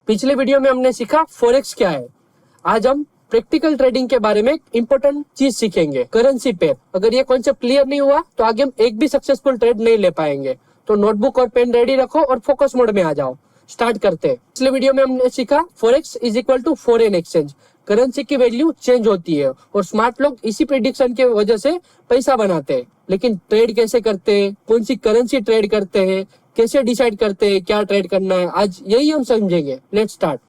पिछले वीडियो में हमने सीखा फॉरेक्स क्या है। आज हम प्रैक्टिकल ट्रेडिंग के बारे में एक इंपॉर्टेंट चीज सीखेंगे, करेंसी पेयर। अगर ये कॉन्सेप्ट क्लियर नहीं हुआ तो आगे हम एक भी सक्सेसफुल ट्रेड नहीं ले पाएंगे। तो नोटबुक और पेन रेडी रखो और फोकस मोड में आ जाओ। स्टार्ट करते हैं। पिछले वीडियो में हमने सीखा forex is equal to foreign exchange. Currency की वैल्यू चेंज होती है और स्मार्ट लोग इसी प्रेडिक्शन की वजह से पैसा बनाते हैं। लेकिन ट्रेड कैसे करते हैं, कौन सी करेंसी ट्रेड करते हैं, कैसे डिसाइड करते हैं क्या ट्रेड करना है, आज यही हम समझेंगे। Let's start.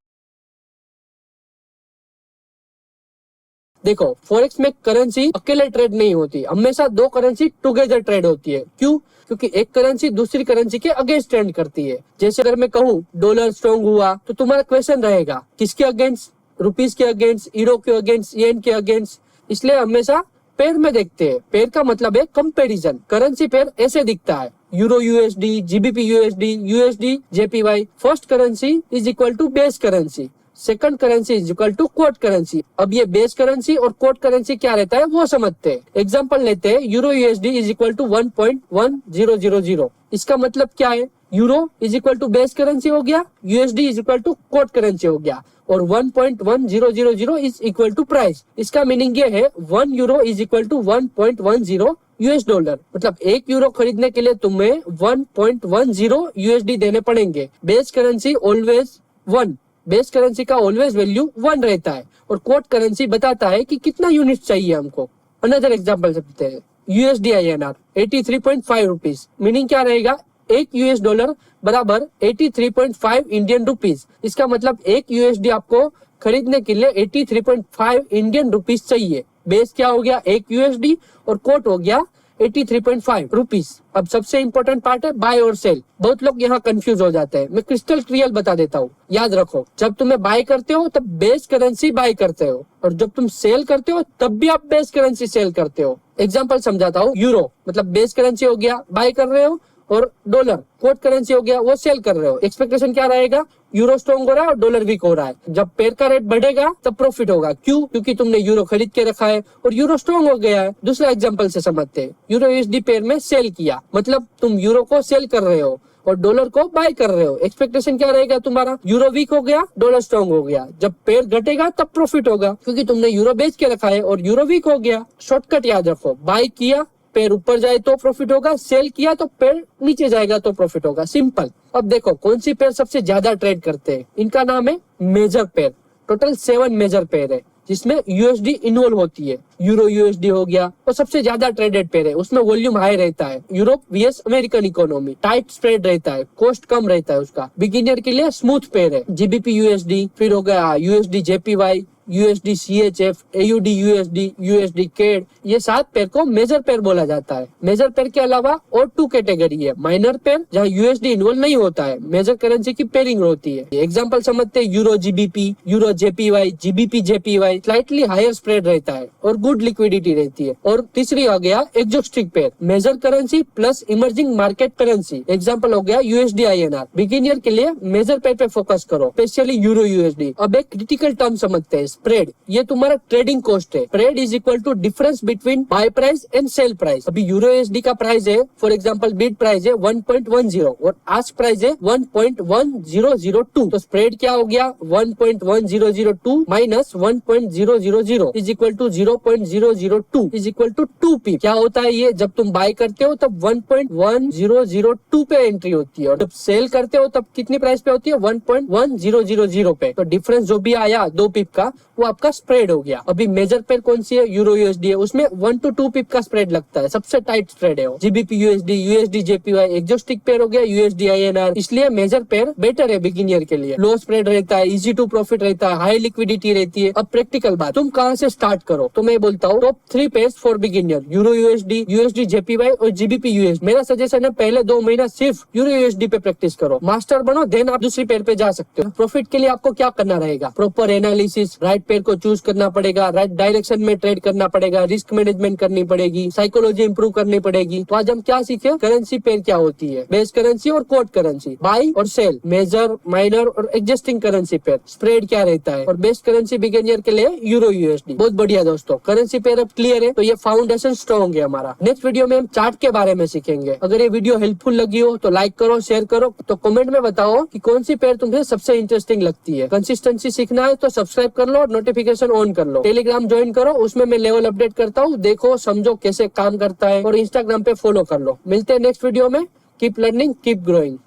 देखो, फॉरेक्स में करेंसी अकेले ट्रेड नहीं होती, हमेशा दो करेंसी टुगेदर ट्रेड होती है। क्यों? क्योंकि एक करेंसी दूसरी करेंसी के अगेंस्ट ट्रेड करती है। जैसे अगर मैं कहूँ डॉलर स्ट्रॉन्ग हुआ तो तुम्हारा क्वेश्चन रहेगा किसके अगेंस्ट? रुपीज के अगेंस्ट, यूरो के अगेंस्ट, येन के अगेंस्ट। इसलिए हमेशा पेयर में देखते हैं। पेयर का मतलब है कंपैरिजन। करेंसी पेयर ऐसे दिखता है, euro USD, GBP USD, USD JPY. First currency is equal to base currency, second currency is equal to quote currency. अब ये बेस करेंसी और कोट करेंसी क्या रहता है वो समझते हैं। एग्जांपल लेते हैं, euro USD is equal to 1.1000। इसका मतलब क्या है? Euro is equal to base currency हो गया, USD is equal to quote currency हो गया, और 1.1000 इज इक्वल टू प्राइस। इसका मीनिंग ये है 1 euro is equal to 1.10 US dollar. मतलब 1 यूरो खरीदने के लिए तुम्हें 1.10 यूएसडी देने पड़ेंगे। Base currency always 1, base currency का ऑलवेज वैल्यू 1 रहता है, और कोट करेंसी बताता है कि कितना यूनिट चाहिए हमको। अनदर एग्जांपल सकते हैं, यूएसडी आईएनआर 83.5 रुपीज। मीनिंग क्या रहेगा? 1 यूएस डॉलर बराबर 83.5 इंडियन रुपीज। इसका मतलब 1 यूएसडी आपको खरीदने के लिए 83.5 इंडियन रुपीज चाहिए। बेस क्या हो गया? 1 यूएसडी, और कोट हो गया 83.5 रुपीज। अब सबसे इंपॉर्टेंट पार्ट है बाय और सेल। बहुत लोग यहाँ कंफ्यूज हो जाते हैं। मैं क्रिस्टल क्लियर बता देता हूँ। याद रखो, जब तुम्हें बाय करते हो तब बेस करेंसी बाय करते हो, और जब तुम सेल करते हो तब भी आप बेस करेंसी सेल करते हो। एग्जाम्पल समझाता हूँ। यूरो मतलब बेस करेंसी हो गया, बाय कर रहे हो, और डॉलर कोट करेंसी हो गया, वो सेल कर रहे हो। एक्सपेक्टेशन क्या रहेगा? यूरो स्ट्रॉन्ग हो रहा है और डॉलर वीक हो रहा है। जब पेयर का रेट बढ़ेगा तब प्रॉफिट होगा। क्यों? क्योंकि तुमने यूरो खरीद के रखा है और यूरो स्ट्रॉन्ग हो गया है। दूसरा एग्जांपल से समझते हैं। यूरो यूएसडी पेयर में सेल किया, मतलब तुम यूरो को सेल कर रहे हो और डॉलर को बाय कर रहे हो। एक्सपेक्टेशन क्या रहेगा तुम्हारा? यूरो वीक हो गया, डॉलर स्ट्रॉन्ग हो गया। जब पेयर घटेगा तब प्रॉफिट होगा, क्योंकि तुमने यूरो बेच के रखा है और यूरो वीक हो गया। शॉर्टकट याद रखो, बाय किया पेयर ऊपर जाए तो प्रॉफिट होगा, सेल किया तो पेयर नीचे जाएगा तो प्रॉफिट होगा। सिंपल। अब देखो कौन सी पेयर सबसे ज्यादा ट्रेड करते हैं। इनका नाम है major pair. Total 7 major pair है, जिसमें यूएसडी इन्वॉल्व होती है। यूरो यूएसडी हो गया और सबसे ज्यादा ट्रेडेड पेयर है। उसमें वॉल्यूम हाई रहता है। Europe VS American economy, tight spread रहता है, कॉस्ट कम रहता है उसका। बिगिनर के लिए स्मूथ पेयर है। जीबीपी यूएसडी, फिर हो गया USD JPY, USD CHF, AUD USD, USD CAD. ये 7 पेयर को मेजर पेयर बोला जाता है। मेजर पेयर के अलावा और 2 कैटेगरी है। माइनर पेयर, जहाँ यूएसडी इन्वॉल्व नहीं होता है, मेजर करेंसी की पेयरिंग होती है। एग्जांपल समझते हैं, euro GBP, euro JPY, GBP JPY. Slightly higher spread रहता है और गुड लिक्विडिटी रहती है। और तीसरी आ गया exotic pair, major currency plus emerging market currency. Example हो गया यूएसडी आईएनआर। बिगिनर के लिए मेजर पेयर पे फोकस करो, स्पेशली यूरो यूएसडी। अब एक क्रिटिकल टर्म समझते हैं, स्प्रेड। ये तुम्हारा ट्रेडिंग कॉस्ट है। Spread is equal to difference between buy price and sell price. अभी यूरो यूएसडी का प्राइस है, फॉर एग्जांपल बिड प्राइस है 1.10 और आस्क प्राइस है 1.1002। तो स्प्रेड क्या हो गया? 1.1002 minus 1.000 is equal to 0.002 is equal to 2 P. क्या होता है ये? जब तुम बाय करते हो तब 1.1002 पे एंट्री होती है, और जब सेल करते हो तब कितनी प्राइस पे होती है? 1.1000 पे। तो डिफरेंस जो भी आया 2 पिप का, वो आपका स्प्रेड हो गया। अभी मेजर पेयर कौन सी है? यूरो यूएसडी है। उसमें 1 to 2 पिप का स्प्रेड लगता है, सबसे टाइट स्प्रेड है वो। GBP USD, USD JPY. Exotic pair हो गया यूएसडी आईएनआर। इसलिए मेजर पेयर बेटर है बिगिनर के लिए। लो स्प्रेड रहता है, इजी टू प्रॉफिट रहता है, हाई लिक्विडिटी रहती है। अब प्रैक्टिकल बात, तुम कहाँ से स्टार्ट करो? तो मैं बोलता हूँ top 3 pairs for beginner, euro USD, USD JPY और जीबीपी यूएसडी। मेरा सजेशन है पहले 2 महीना सिर्फ यूरो यूएसडी पे प्रैक्टिस करो, मास्टर बनो, देन आप दूसरी पेयर पे जा सकते हो। प्रॉफिट के लिए आपको क्या करना रहेगा? प्रॉपर एनालिसिस, राइट पेयर को चूज करना पड़ेगा, राइट डायरेक्शन में ट्रेड करना पड़ेगा, रिस्क मैनेजमेंट करनी पड़ेगी, साइकोलॉजी इंप्रूव करनी पड़ेगी। तो आज हम क्या सीखे, करेंसी पेयर क्या होती है, बेस करेंसी और कोड करेंसी, बाई और सेल, मेजर, माइनर और एग्जिस्टिंग करेंसी पेयर, स्प्रेड क्या रहता है, और बेस्ट करेंसी बिगिनियर के लिए यूरो यूएसडी। बहुत बढ़िया दोस्तों, करेंसी पेयर अब क्लियर है, तो ये फाउंडेशन स्ट्रॉन्ग है हमारा। नेक्स्ट वीडियो में हम चार्ट के बारे में सीखेंगे। अगर ये वीडियो हेल्पफुल लगी हो तो लाइक करो, शेयर करो, तो कमेंट में बताओ कि कौन सी पेयर तुम्हें सबसे इंटरेस्टिंग लगती है। कंसिस्टेंसी सीखना है तो सब्सक्राइब कर लो और नोटिफिकेशन ऑन कर लो। टेलीग्राम ज्वाइन करो, उसमें मैं लेवल अपडेट करता हूँ, देखो समझो कैसे काम करता है, और इंस्टाग्राम पे फॉलो कर लो। मिलते हैं नेक्स्ट वीडियो में। Keep learning, keep growing.